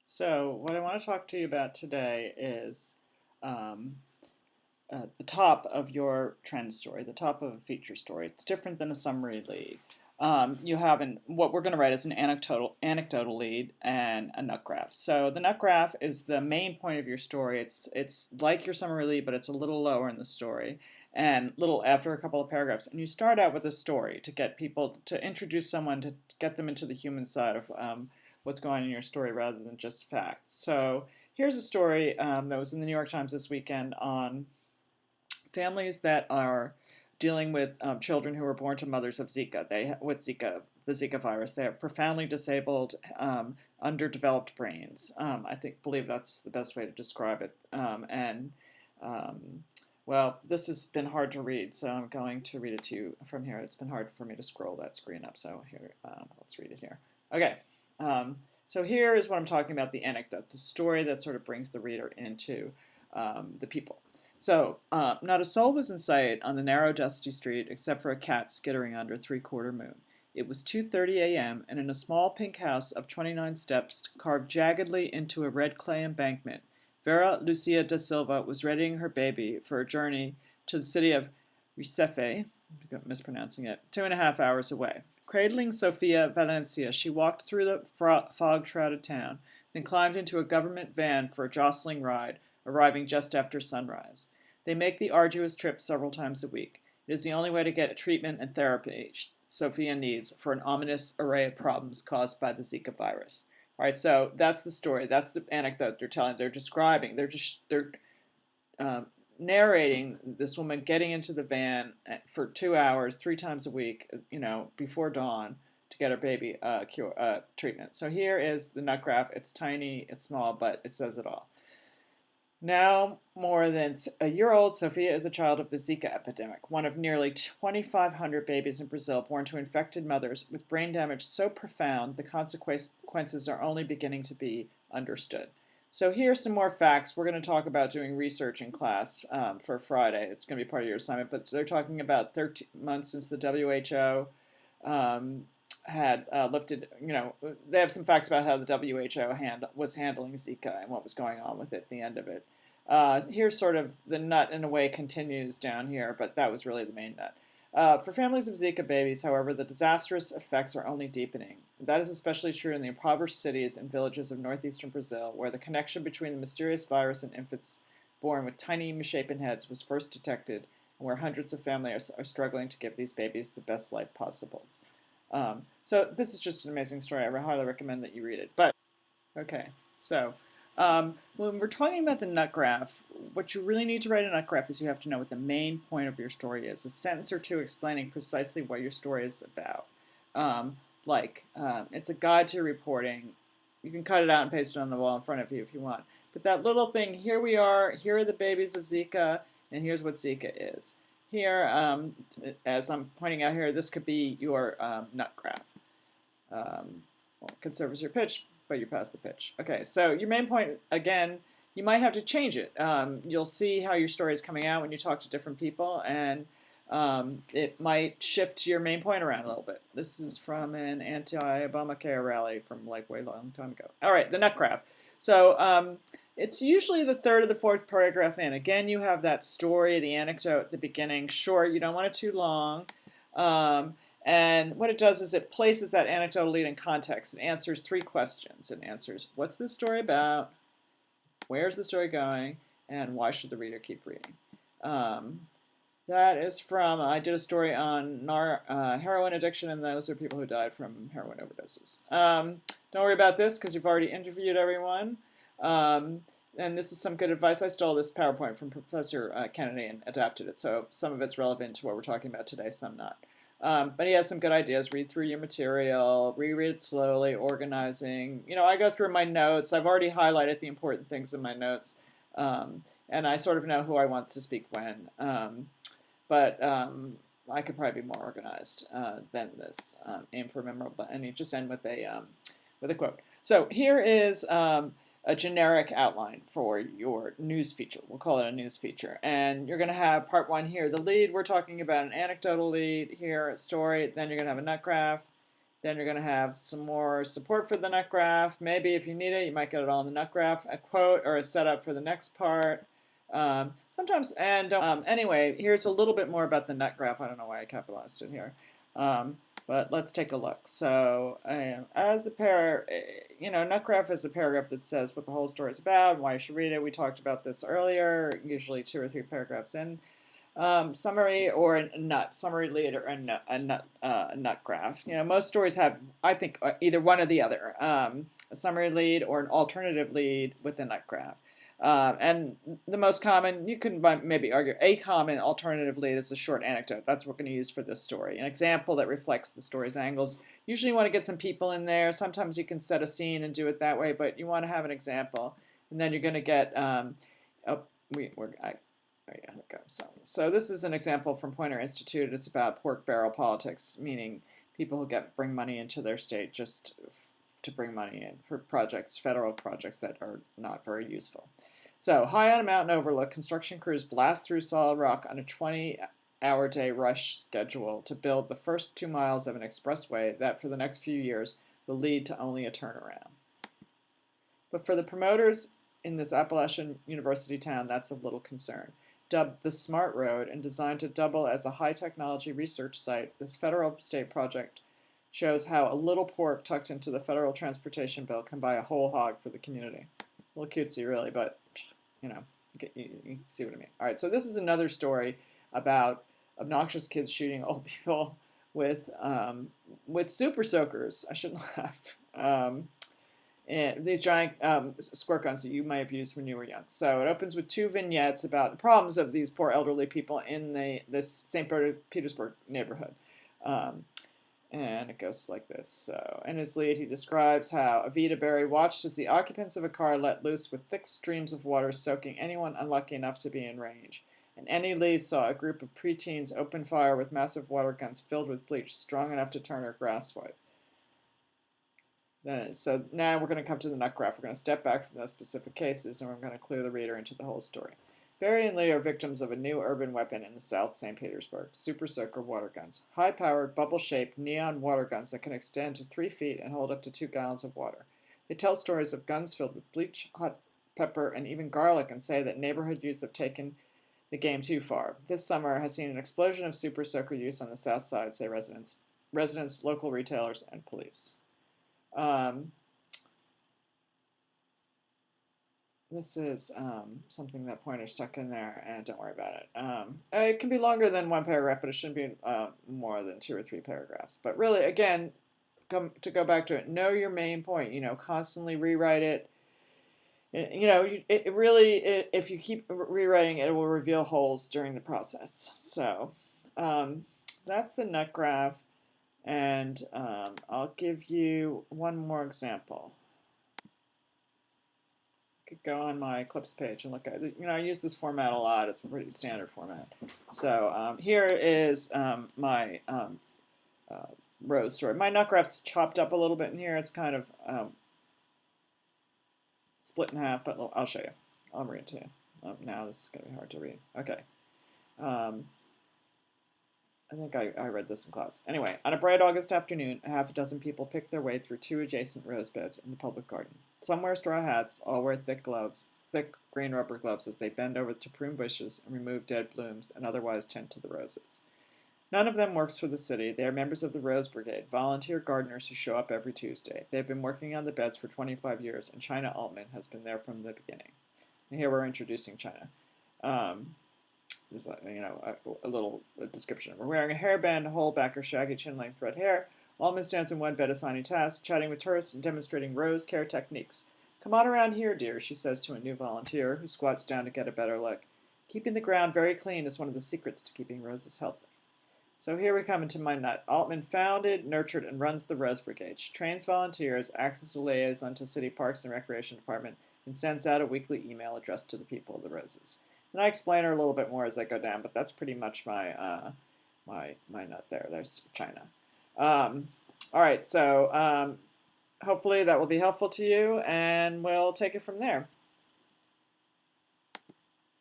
So, what I want to talk to you about today is um, the top of your trend story, the top of a feature story. It's different than a summary lead. You have what we're going to write is an anecdotal lead and a nut graph. So the nut graph is the main point of your story. It's like your summary lead, but it's a little lower in the story and little after a couple of paragraphs. And you start out with a story to get people to introduce someone to get them into the human side of what's going on in your story rather than just facts. So here's a story that was in the New York Times this weekend on families that are dealing with children who were born to mothers of Zika. With Zika, the Zika virus, they have profoundly disabled, underdeveloped brains. Believe that's the best way to describe it. Um, well, this has been hard to read, so I'm going to read it to you from here. It's been hard for me to scroll that screen up, so here, let's read it here. Okay. So here is what I'm talking about, the anecdote, the story that sort of brings the reader into the people. So, not a soul was in sight on the narrow, dusty street except for a cat skittering under a three-quarter moon. It was 2:30 a.m., and in a small pink house of 29 steps carved jaggedly into a red clay embankment, Vera Lucia da Silva was readying her baby for a journey to the city of Recife, I'm mispronouncing it, 2.5 hours away. Cradling Sofia Valencia, she walked through the fog-shrouded town, then climbed into a government van for a jostling ride, arriving just after sunrise. They make the arduous trip several times a week. It is the only way to get treatment and therapy Sophia needs for an ominous array of problems caused by the Zika virus. All right, so that's the story. That's the anecdote they're telling. They're describing. They're um, narrating this woman getting into the van for 2 hours, 3 times a week, before dawn to get her baby treatment. So here is the nut graph. It's tiny, it's small, but it says it all. Now more than a year old, Sophia is a child of the Zika epidemic, one of nearly 2,500 babies in Brazil born to infected mothers with brain damage so profound the consequences are only beginning to be understood. So here's some more facts. We're going to talk about doing research in class for Friday. It's going to be part of your assignment, but they're talking about 13 months since the WHO had lifted, they have some facts about how the WHO was handling Zika and what was going on with it at the end of it. Here's sort of the nut, in a way, continues down here, but that was really the main nut. For families of Zika babies, however, the disastrous effects are only deepening. That is especially true in the impoverished cities and villages of northeastern Brazil, where the connection between the mysterious virus and infants born with tiny misshapen heads was first detected, and where hundreds of families are struggling to give these babies the best life possible. So this is just an amazing story. I highly recommend that you read it. But okay, so when we're talking about the nut graph, what you really need to write a nut graph is you have to know what the main point of your story is. A sentence or two explaining precisely what your story is about. It's a guide to reporting. You can cut it out and paste it on the wall in front of you if you want. But that little thing, here we are, here are the babies of Zika, and here's what Zika is. Here, as I'm pointing out here, this could be your nut graph. Conserves your pitch, but you pass the pitch. Okay, so your main point, again, you might have to change it. You'll see how your story is coming out when you talk to different people, and it might shift your main point around a little bit. This is from an anti-Obamacare rally from like way long time ago. All right, the nut graph. So it's usually the third or the fourth paragraph in. Again, you have that story, the anecdote at the beginning. Short, you don't want it too long. And what it does is it places that anecdotal lead in context. It answers 3 questions. It answers, what's this story about? Where's the story going? And why should the reader keep reading? That is from, I did a story on heroin addiction, and those are people who died from heroin overdoses. Don't worry about this because you've already interviewed everyone. And this is some good advice. I stole this PowerPoint from Professor Kennedy and adapted it, so some of it's relevant to what we're talking about today, some not. But he has some good ideas. Read through your material, reread it slowly, organizing. I go through my notes. I've already highlighted the important things in my notes, and I sort of know who I want to speak when. But I could probably be more organized than this. Aim for memorable, and you just end with a quote. So here is a generic outline for your news feature. We'll call it a news feature. And you're going to have part 1 here, the lead. We're talking about an anecdotal lead here, a story. Then you're going to have a nut graph. Then you're going to have some more support for the nut graph. Maybe if you need it, you might get it all in the nut graph, a quote or a setup for the next part. Sometimes, and anyway, here's a little bit more about the nut graph. I don't know why I capitalized it here. But let's take a look. So as the nut graph is the paragraph that says what the whole story is about, why you should read it. We talked about this earlier, usually 2 or 3 paragraphs in. Summary or a nut, summary lead or a nut graph. Most stories have, I think, either one or the other, a summary lead or an alternative lead with a nut graph. And the most common, you can maybe argue, a common alternative lead is a short anecdote. That's what we're going to use for this story. An example that reflects the story's angles. Usually you want to get some people in there. Sometimes you can set a scene and do it that way, but you want to have an example. And then you're going to get, So this is an example from Poynter Institute. It's about pork barrel politics, meaning people who bring money into their state just to bring money in for projects, federal projects that are not very useful. So, high on a mountain overlook, construction crews blast through solid rock on a 20-hour day rush schedule to build the first 2 miles of an expressway that for the next few years will lead to only a turnaround. But for the promoters in this Appalachian university town, that's of little concern. Dubbed the Smart Road and designed to double as a high-technology research site, this federal state project shows how a little pork tucked into the federal transportation bill can buy a whole hog for the community. A little cutesy, really, but you see what I mean. All right, so this is another story about obnoxious kids shooting old people with super soakers. I shouldn't laugh. And these giant squirt guns that you might have used when you were young. So it opens with 2 vignettes about the problems of these poor elderly people in this St. Petersburg neighborhood. And it goes like this. So, in his lead, he describes how Avita Berry watched as the occupants of a car let loose with thick streams of water soaking anyone unlucky enough to be in range. And Annie Lee saw a group of preteens open fire with massive water guns filled with bleach strong enough to turn her grass white. So now we're going to come to the nut graph. We're going to step back from those specific cases, and we're going to clue the reader into the whole story. Barry and Lee are victims of a new urban weapon in the South St. Petersburg, super soaker water guns. High-powered, bubble-shaped neon water guns that can extend to 3 feet and hold up to 2 gallons of water. They tell stories of guns filled with bleach, hot pepper, and even garlic, and say that neighborhood youth have taken the game too far. This summer has seen an explosion of super soaker use on the South Side, say residents, local retailers, and police. This is something that Poynter stuck in there, and don't worry about it. It can be longer than 1 paragraph, but it shouldn't be more than 2 or 3 paragraphs. But really, again, to go back to it, know your main point. Constantly rewrite it. It really, if you keep rewriting it, it will reveal holes during the process. So that's the nut graph, and I'll give you one more example. Could go on my Eclipse page and look at it. I use this format a lot. It's a pretty standard format. So here is my rose story. My nut graph's chopped up a little bit in here. It's kind of split in half, but I'll show you. I'll read it to you. Now this is going to be hard to read. Okay. I think I read this in class. Anyway, on a bright August afternoon, a half a dozen people picked their way through 2 adjacent rose beds in the public garden. Some wear straw hats, all wear thick green rubber gloves as they bend over to prune bushes and remove dead blooms and otherwise tend to the roses. None of them works for the city. They are members of the Rose Brigade, volunteer gardeners who show up every Tuesday. They have been working on the beds for 25 years, and China Altman has been there from the beginning. And here we're introducing China. There's a little description. We're wearing a hairband, whole back or shaggy chin-length red hair. Altman stands in one bed assigning tasks, chatting with tourists and demonstrating rose care techniques. Come on around here, dear, she says to a new volunteer who squats down to get a better look. Keeping the ground very clean is one of the secrets to keeping roses healthy. So here we come into my nut. Altman founded, nurtured, and runs the Rose Brigade. She trains volunteers, acts as a liaison to City Parks and Recreation Department, and sends out a weekly email addressed to the people of the roses. And I explain her a little bit more as I go down, but that's pretty much my my nut there. There's China. All right, so hopefully that will be helpful to you, and we'll take it from there.